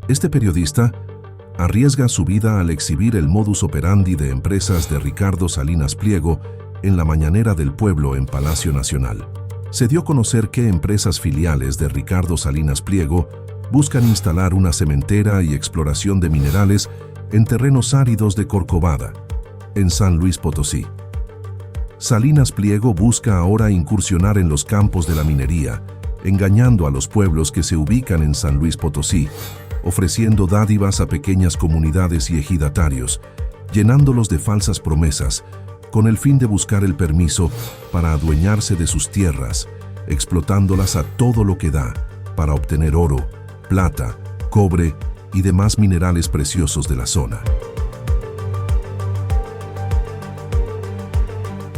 Este periodista arriesga su vida al exhibir el modus operandi de empresas de Ricardo Salinas Pliego en la Mañanera del Pueblo en Palacio Nacional. Se dio a conocer que empresas filiales de Ricardo Salinas Pliego buscan instalar una cementera y exploración de minerales en terrenos áridos de Corcovada, en San Luis Potosí. Salinas Pliego busca ahora incursionar en los campos de la minería, engañando a los pueblos que se ubican en San Luis Potosí, ofreciendo dádivas a pequeñas comunidades y ejidatarios, llenándolos de falsas promesas, con el fin de buscar el permiso para adueñarse de sus tierras, explotándolas a todo lo que da para obtener oro, plata, cobre y demás minerales preciosos de la zona.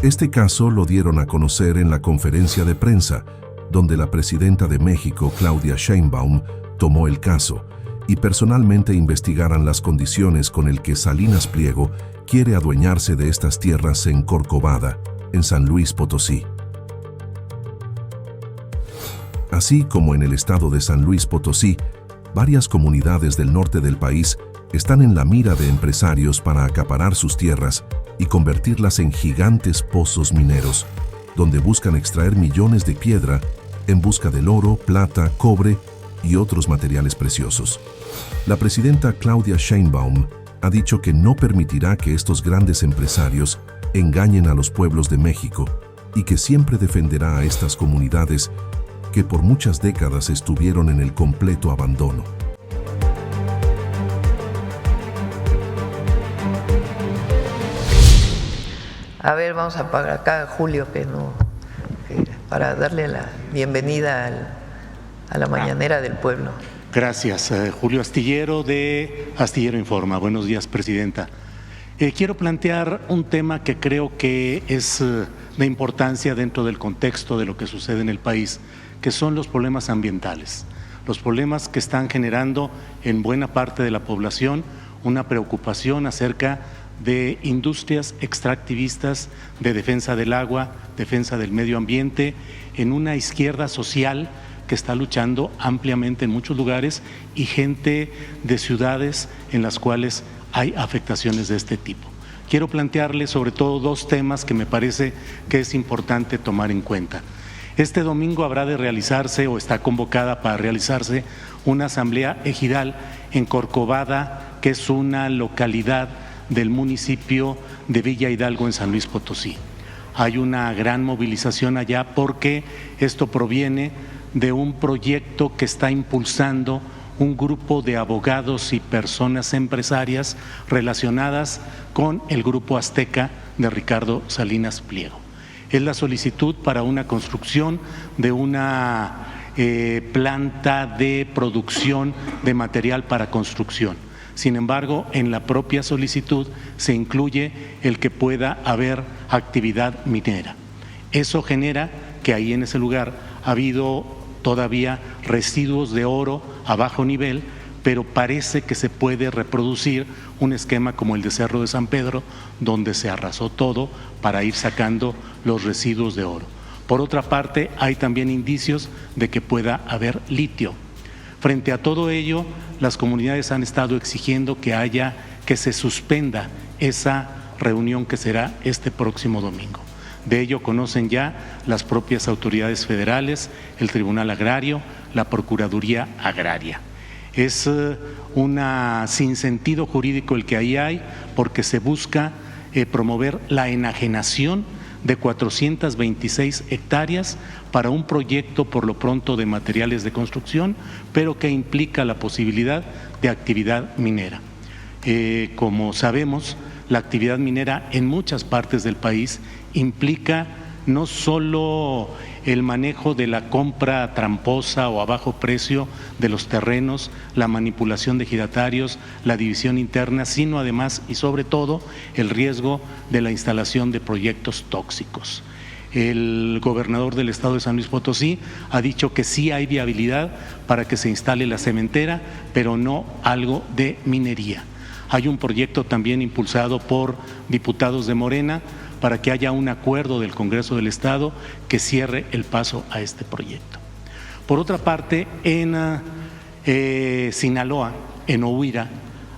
Este caso lo dieron a conocer en la conferencia de prensa, donde la presidenta de México, Claudia Sheinbaum, tomó el caso y personalmente investigaran las condiciones con el que Salinas Pliego quiere adueñarse de estas tierras en Corcovada, en San Luis Potosí. Así como en el estado de San Luis Potosí, varias comunidades del norte del país están en la mira de empresarios para acaparar sus tierras y convertirlas en gigantes pozos mineros, donde buscan extraer millones de piedra en busca del oro, plata, cobre y otros materiales preciosos. La presidenta Claudia Sheinbaum ha dicho que no permitirá que estos grandes empresarios engañen a los pueblos de México y que siempre defenderá a estas comunidades que por muchas décadas estuvieron en el completo abandono. A ver, vamos a pagar acá a Julio, para darle la bienvenida a la Mañanera del Pueblo. Gracias. Julio Astillero de Astillero Informa. Buenos días, Presidenta. Quiero plantear un tema que creo que es de importancia dentro del contexto de lo que sucede en el país, que son los problemas ambientales, los problemas que están generando en buena parte de la población una preocupación acerca de industrias extractivistas de defensa del agua, defensa del medio ambiente, en una izquierda social que está luchando ampliamente en muchos lugares y gente de ciudades en las cuales hay afectaciones de este tipo. Quiero plantearle sobre todo dos temas que me parece que es importante tomar en cuenta. Este domingo habrá de realizarse o está convocada para realizarse una asamblea ejidal en Corcovada, que es una localidad del municipio de Villa Hidalgo en San Luis Potosí. Hay una gran movilización allá porque esto proviene de un proyecto que está impulsando un grupo de abogados y personas empresarias relacionadas con el Grupo Azteca de Ricardo Salinas Pliego. Es la solicitud para una construcción de una planta de producción de material para construcción. Sin embargo, en la propia solicitud se incluye el que pueda haber actividad minera. Eso genera que ahí en ese lugar ha habido todavía residuos de oro a bajo nivel, pero parece que se puede reproducir un esquema como el de Cerro de San Pedro, donde se arrasó todo para ir sacando los residuos de oro. Por otra parte, hay también indicios de que pueda haber litio. Frente a todo ello, las comunidades han estado exigiendo que se suspenda esa reunión que será este próximo domingo. De ello conocen ya las propias autoridades federales, el Tribunal Agrario, la Procuraduría Agraria. Es un sinsentido jurídico el que ahí hay, porque se busca promover la enajenación de 426 hectáreas para un proyecto por lo pronto de materiales de construcción, pero que implica la posibilidad de actividad minera. Como sabemos, la actividad minera en muchas partes del país implica no solo el manejo de la compra tramposa o a bajo precio de los terrenos, la manipulación de ejidatarios, la división interna, sino además y sobre todo el riesgo de la instalación de proyectos tóxicos. El gobernador del estado de San Luis Potosí ha dicho que sí hay viabilidad para que se instale la cementera, pero no algo de minería. Hay un proyecto también impulsado por diputados de Morena para que haya un acuerdo del Congreso del Estado que cierre el paso a este proyecto. Por otra parte, en Sinaloa, en Ohuira,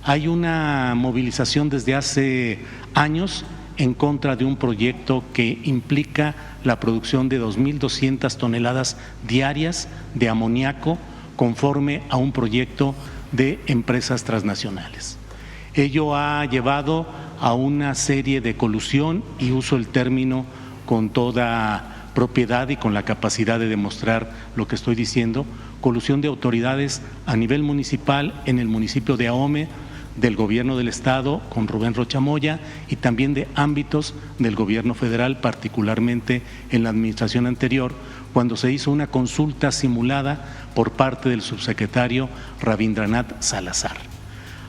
hay una movilización desde hace años en contra de un proyecto que implica la producción de 2.200 toneladas diarias de amoníaco conforme a un proyecto de empresas transnacionales. Ello ha llevado a una serie de colusión, y uso el término con toda propiedad y con la capacidad de demostrar lo que estoy diciendo, colusión de autoridades a nivel municipal en el municipio de Ahome, del gobierno del estado con Rubén Rocha Moya, y también de ámbitos del gobierno federal, particularmente en la administración anterior, cuando se hizo una consulta simulada por parte del subsecretario Rabindranath Salazar.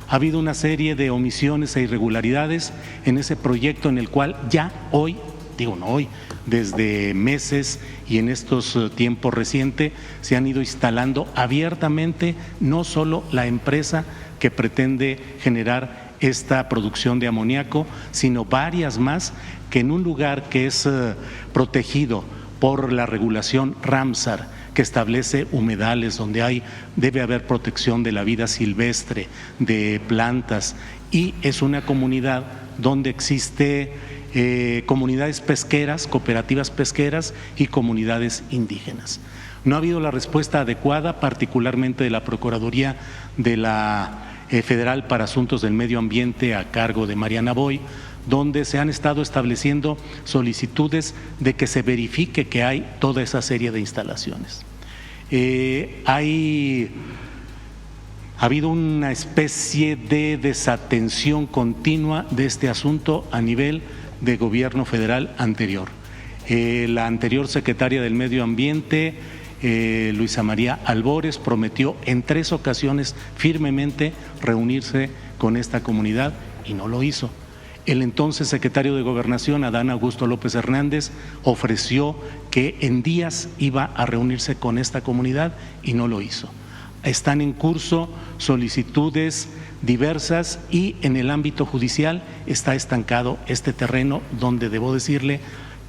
Ha habido una serie de omisiones e irregularidades en ese proyecto, en el cual ya hoy, digo no hoy, desde meses y en estos tiempos recientes se han ido instalando abiertamente no solo la empresa que pretende generar esta producción de amoníaco, sino varias más que en un lugar que es protegido por la regulación Ramsar, que establece humedales donde debe haber protección de la vida silvestre, de plantas, y es una comunidad donde existe comunidades pesqueras, cooperativas pesqueras y comunidades indígenas. No ha habido la respuesta adecuada, particularmente de la Procuraduría de la Federal para Asuntos del Medio Ambiente a cargo de Mariana Boy, donde se han estado estableciendo solicitudes de que se verifique que hay toda esa serie de instalaciones. Ha habido una especie de desatención continua de este asunto a nivel de gobierno federal anterior. La anterior secretaria del Medio Ambiente, Luisa María Albores, prometió en 3 ocasiones firmemente reunirse con esta comunidad y no lo hizo. El entonces secretario de Gobernación, Adán Augusto López Hernández, ofreció que en días iba a reunirse con esta comunidad y no lo hizo. Están en curso solicitudes diversas y en el ámbito judicial está estancado este terreno, donde debo decirle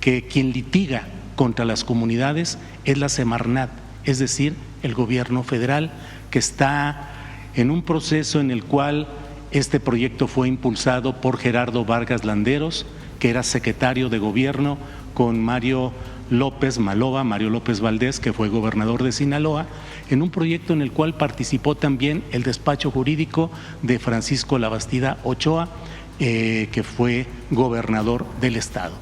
que quien litiga contra las comunidades es la Semarnat, es decir, el gobierno federal, que está en un proceso en el cual este proyecto fue impulsado por Gerardo Vargas Landeros, que era secretario de gobierno, con Mario López Valdés, que fue gobernador de Sinaloa, en un proyecto en el cual participó también el despacho jurídico de Francisco Labastida Ochoa, que fue gobernador del estado.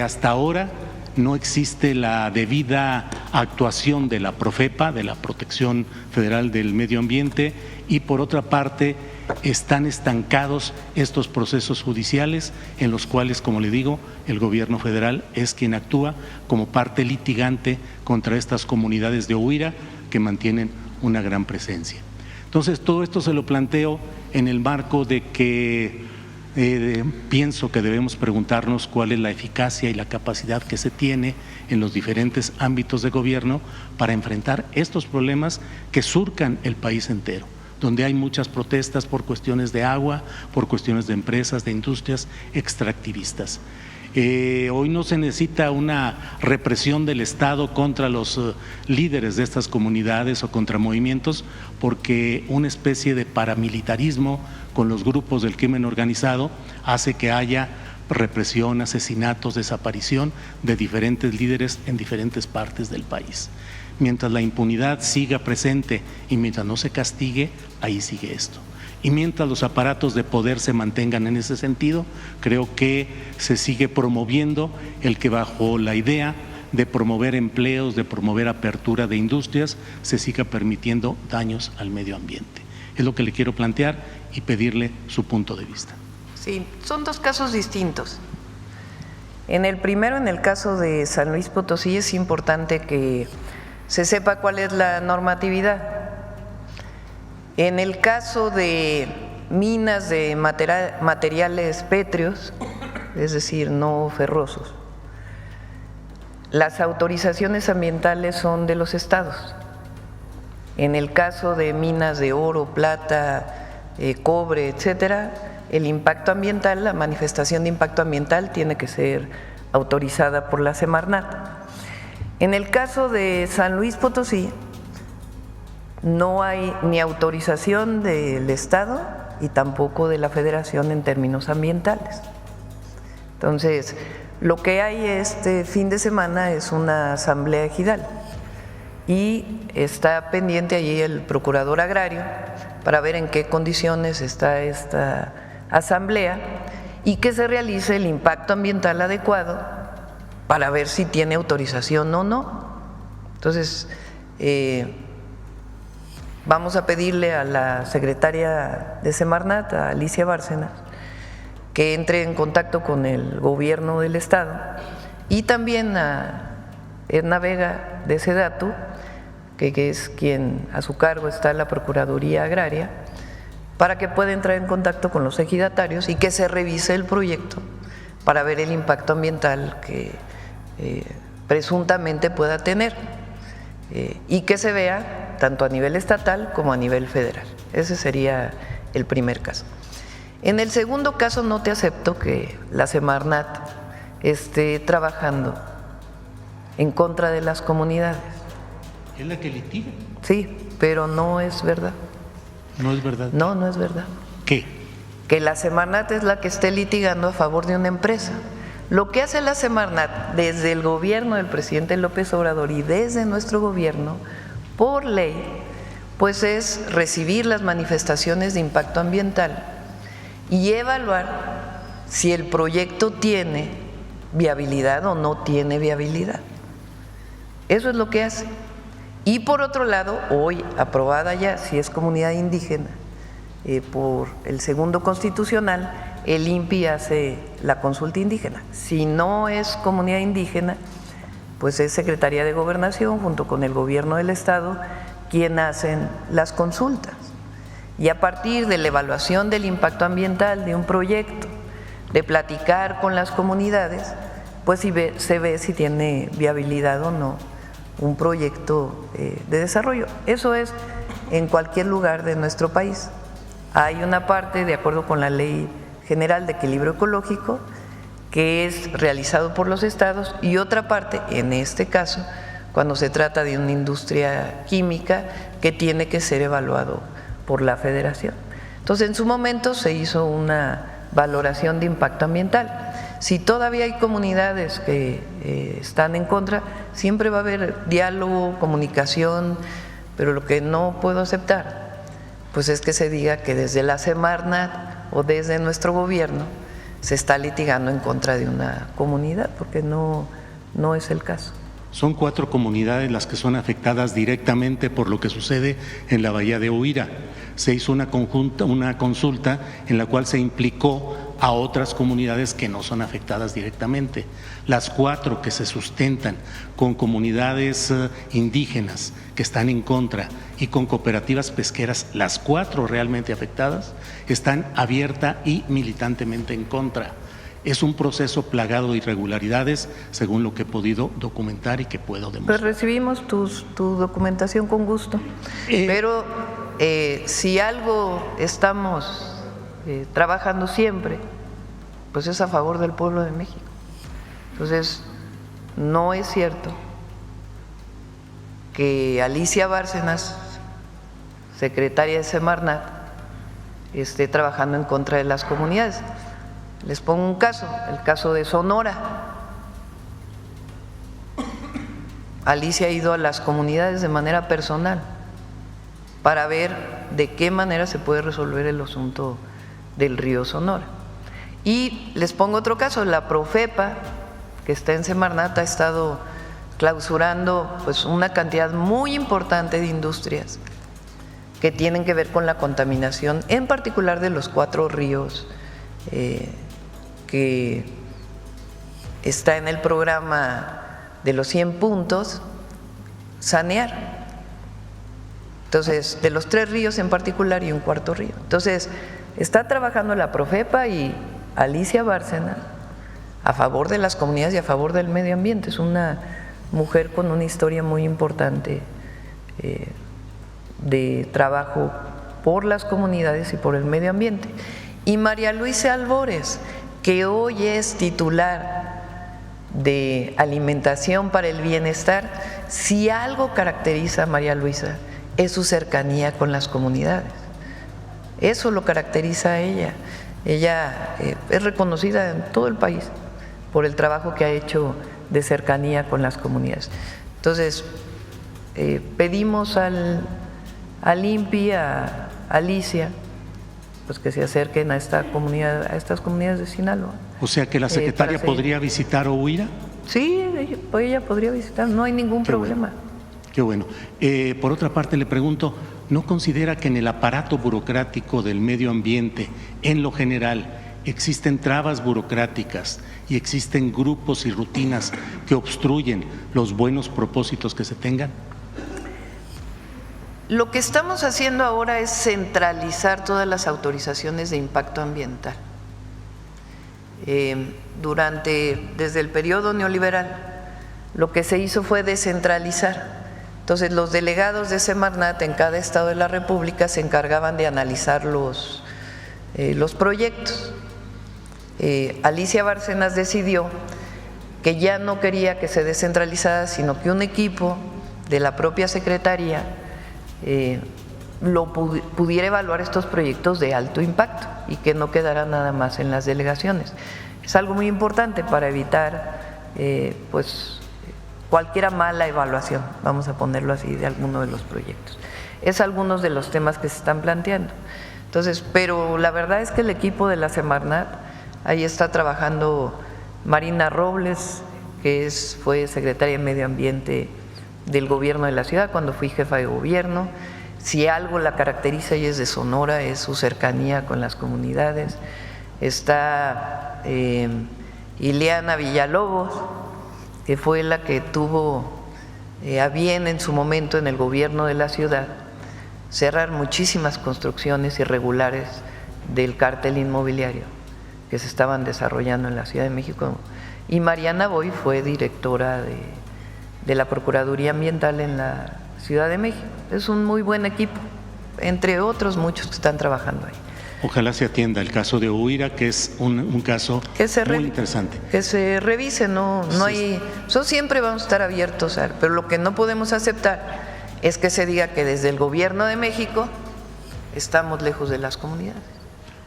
Hasta ahora no existe la debida actuación de la Profepa, de la Protección Federal del Medio Ambiente, y por otra parte están estancados estos procesos judiciales en los cuales, como le digo, el gobierno federal es quien actúa como parte litigante contra estas comunidades de Ohuira que mantienen una gran presencia. Entonces, todo esto se lo planteo en el marco de que pienso que debemos preguntarnos cuál es la eficacia y la capacidad que se tiene en los diferentes ámbitos de gobierno para enfrentar estos problemas que surcan el país entero, donde hay muchas protestas por cuestiones de agua, por cuestiones de empresas, de industrias extractivistas. Hoy no se necesita una represión del Estado contra los líderes de estas comunidades o contra movimientos, porque una especie de paramilitarismo con los grupos del crimen organizado hace que haya represión, asesinatos, desaparición de diferentes líderes en diferentes partes del país. Mientras la impunidad siga presente y mientras no se castigue, ahí sigue esto. Y mientras los aparatos de poder se mantengan en ese sentido, creo que se sigue promoviendo el que, bajo la idea de promover empleos, de promover apertura de industrias, se siga permitiendo daños al medio ambiente. Es lo que le quiero plantear y pedirle su punto de vista. Sí, son 2 casos distintos. En el primero, en el caso de San Luis Potosí, es importante que se sepa cuál es la normatividad. En el caso de minas de materiales pétreos, es decir, no ferrosos, las autorizaciones ambientales son de los estados. En el caso de minas de oro, plata, cobre, etcétera, el impacto ambiental, la manifestación de impacto ambiental tiene que ser autorizada por la Semarnat. En el caso de San Luis Potosí, no hay ni autorización del Estado y tampoco de la Federación en términos ambientales. Entonces, lo que hay este fin de semana es una asamblea ejidal y está pendiente allí el procurador agrario para ver en qué condiciones está esta asamblea y que se realice el impacto ambiental adecuado para ver si tiene autorización o no. Entonces, vamos a pedirle a la secretaria de Semarnat, a Alicia Bárcenas, que entre en contacto con el gobierno del estado y también a Edna Vega de Sedatu, que es quien a su cargo está la Procuraduría Agraria, para que pueda entrar en contacto con los ejidatarios y que se revise el proyecto para ver el impacto ambiental que presuntamente pueda tener y que se vea tanto a nivel estatal como a nivel federal. Ese sería el primer caso. En el segundo caso no te acepto que la Semarnat esté trabajando en contra de las comunidades. ¿Es la que litiga? Sí, pero no es verdad. ¿No es verdad? No, no es verdad. ¿Qué? Que la Semarnat es la que esté litigando a favor de una empresa. Lo que hace la Semarnat desde el gobierno del presidente López Obrador y desde nuestro gobierno, por ley, pues es recibir las manifestaciones de impacto ambiental y evaluar si el proyecto tiene viabilidad o no tiene viabilidad. Eso es lo que hace. Y por otro lado, hoy aprobada ya, si es comunidad indígena, por el segundo constitucional, el INPI hace la consulta indígena. Si no es comunidad indígena, pues es Secretaría de Gobernación junto con el gobierno del estado quien hacen las consultas. Y a partir de la evaluación del impacto ambiental de un proyecto, de platicar con las comunidades, pues se ve si tiene viabilidad o no un proyecto de desarrollo. Eso es en cualquier lugar de nuestro país. Hay una parte, de acuerdo con la Ley General de Equilibrio Ecológico, que es realizado por los estados, y otra parte, en este caso, cuando se trata de una industria química, que tiene que ser evaluado por la Federación. Entonces, en su momento se hizo una valoración de impacto ambiental. Si todavía hay comunidades que están en contra, siempre va a haber diálogo, comunicación, pero lo que no puedo aceptar, pues es que se diga que desde la Semarnat o desde nuestro gobierno se está litigando en contra de una comunidad, porque no es el caso. Son 4 comunidades las que son afectadas directamente por lo que sucede en la bahía de Huira. Se hizo una consulta en la cual se implicó a otras comunidades que no son afectadas directamente. Las 4 que se sustentan con comunidades indígenas que están en contra y con cooperativas pesqueras, las 4 realmente afectadas, están abierta y militantemente en contra. Es un proceso plagado de irregularidades, según lo que he podido documentar y que puedo demostrar. Pues recibimos tu documentación con gusto, pero si algo estamos trabajando siempre, pues es a favor del pueblo de México. Entonces, no es cierto que Alicia Bárcenas, secretaria de Semarnat, esté trabajando en contra de las comunidades. Les pongo un caso, el caso de Sonora. Alicia ha ido a las comunidades de manera personal para ver de qué manera se puede resolver el asunto del río Sonora. Y les pongo otro caso, la Profepa, que está en Semarnat, ha estado clausurando pues una cantidad muy importante de industrias que tienen que ver con la contaminación, en particular de los 4 ríos que está en el programa de los 100 puntos, sanear. Entonces, de los 3 ríos en particular y un 4.º río. Entonces, está trabajando la Profepa y Alicia Bárcenas a favor de las comunidades y a favor del medio ambiente. Es una mujer con una historia muy importante de trabajo por las comunidades y por el medio ambiente. Y María Luisa Albores, que hoy es titular de Alimentación para el Bienestar, si algo caracteriza a María Luisa es su cercanía con las comunidades. Eso lo caracteriza a ella. Ella es reconocida en todo el país por el trabajo que ha hecho de cercanía con las comunidades. Entonces, pedimos al INPI, a Alicia, pues que se acerquen a esta comunidad, a estas comunidades de Sinaloa. O sea que la secretaria podría visitar Huira. Sí, ella podría visitar, no hay ningún problema. Qué bueno. Por otra parte, le pregunto, ¿no considera que en el aparato burocrático del medio ambiente, en lo general, existen trabas burocráticas y existen grupos y rutinas que obstruyen los buenos propósitos que se tengan? Lo que estamos haciendo ahora es centralizar todas las autorizaciones de impacto ambiental. Desde el periodo neoliberal, lo que se hizo fue descentralizar. Entonces, los delegados de Semarnat en cada estado de la República se encargaban de analizar los proyectos. Alicia Bárcenas decidió que ya no quería que se descentralizara, sino que un equipo de la propia Secretaría pudiera evaluar estos proyectos de alto impacto y que no quedara nada más en las delegaciones. Es algo muy importante para evitar pues cualquier mala evaluación, vamos a ponerlo así, de alguno de los proyectos. Es algunos de los temas que se están planteando. Entonces, pero la verdad es que el equipo de la Semarnat, ahí está trabajando Marina Robles, que fue secretaria de Medio Ambiente del gobierno de la ciudad cuando fui jefa de gobierno. Si algo la caracteriza, ella es de Sonora, es su cercanía con las comunidades. Está Ileana Villalobos, que fue la que tuvo a bien en su momento en el gobierno de la ciudad cerrar muchísimas construcciones irregulares del cártel inmobiliario que se estaban desarrollando en la Ciudad de México. Y Mariana Boy fue directora de la Procuraduría Ambiental en la Ciudad de México. Es un muy buen equipo, entre otros muchos que están trabajando ahí. Ojalá se atienda el caso de Huira, que es un caso muy interesante. Que se revise, no hay, eso siempre vamos a estar abiertos, pero lo que no podemos aceptar es que se diga que desde el gobierno de México estamos lejos de las comunidades.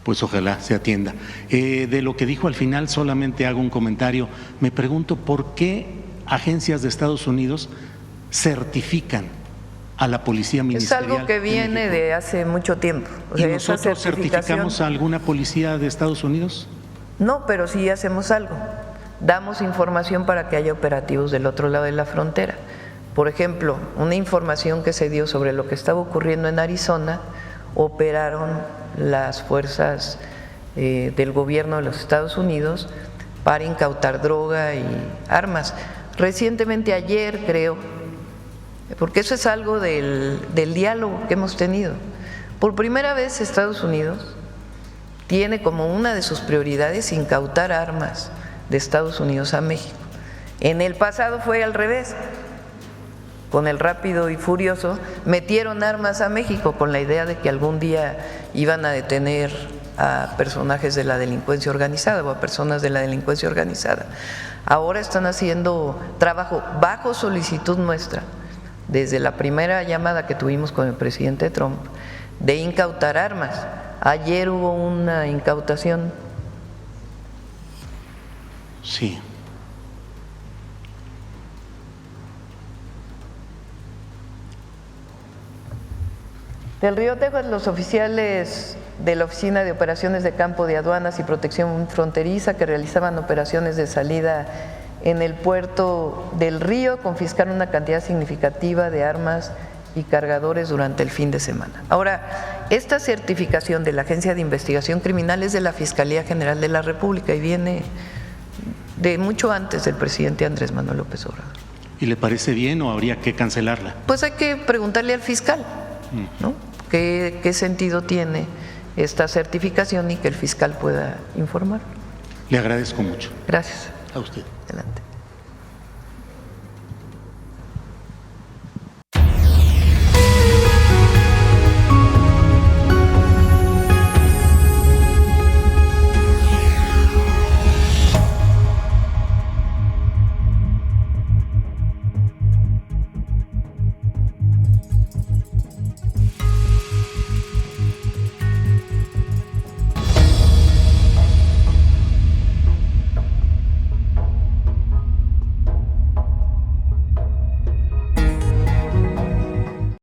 Pues ojalá se atienda. De lo que dijo al final solamente hago un comentario. Me pregunto por qué agencias de Estados Unidos certifican a la policía ministerial. Es algo que viene de hace mucho tiempo. O sea, ¿y nosotros certificamos a alguna policía de Estados Unidos? No, pero sí hacemos algo. Damos información para que haya operativos del otro lado de la frontera. Por ejemplo, una información que se dio sobre lo que estaba ocurriendo en Arizona, operaron las fuerzas del gobierno de los Estados Unidos para incautar droga y armas. Recientemente, ayer creo, porque eso es algo del diálogo que hemos tenido. Por primera vez Estados Unidos tiene como una de sus prioridades incautar armas de Estados Unidos a México. En el pasado fue al revés. Con el Rápido y Furioso metieron armas a México con la idea de que algún día iban a detener a personajes de la delincuencia organizada o a personas de la delincuencia organizada. Ahora están haciendo trabajo bajo solicitud nuestra, desde la primera llamada que tuvimos con el presidente Trump, de incautar armas. Ayer hubo una incautación. Sí. Del Río Texas, los oficiales de la Oficina de Operaciones de Campo de Aduanas y Protección Fronteriza que realizaban operaciones de salida en el puerto del Río confiscaron una cantidad significativa de armas y cargadores durante el fin de semana. Ahora, esta certificación de la Agencia de Investigación Criminal es de la Fiscalía General de la República y viene de mucho antes del presidente Andrés Manuel López Obrador. ¿Y le parece bien o habría que cancelarla? Pues hay que preguntarle al fiscal, ¿no? ¿Qué sentido tiene esta certificación y que el fiscal pueda informar? Le agradezco mucho. Gracias. A usted. Adelante.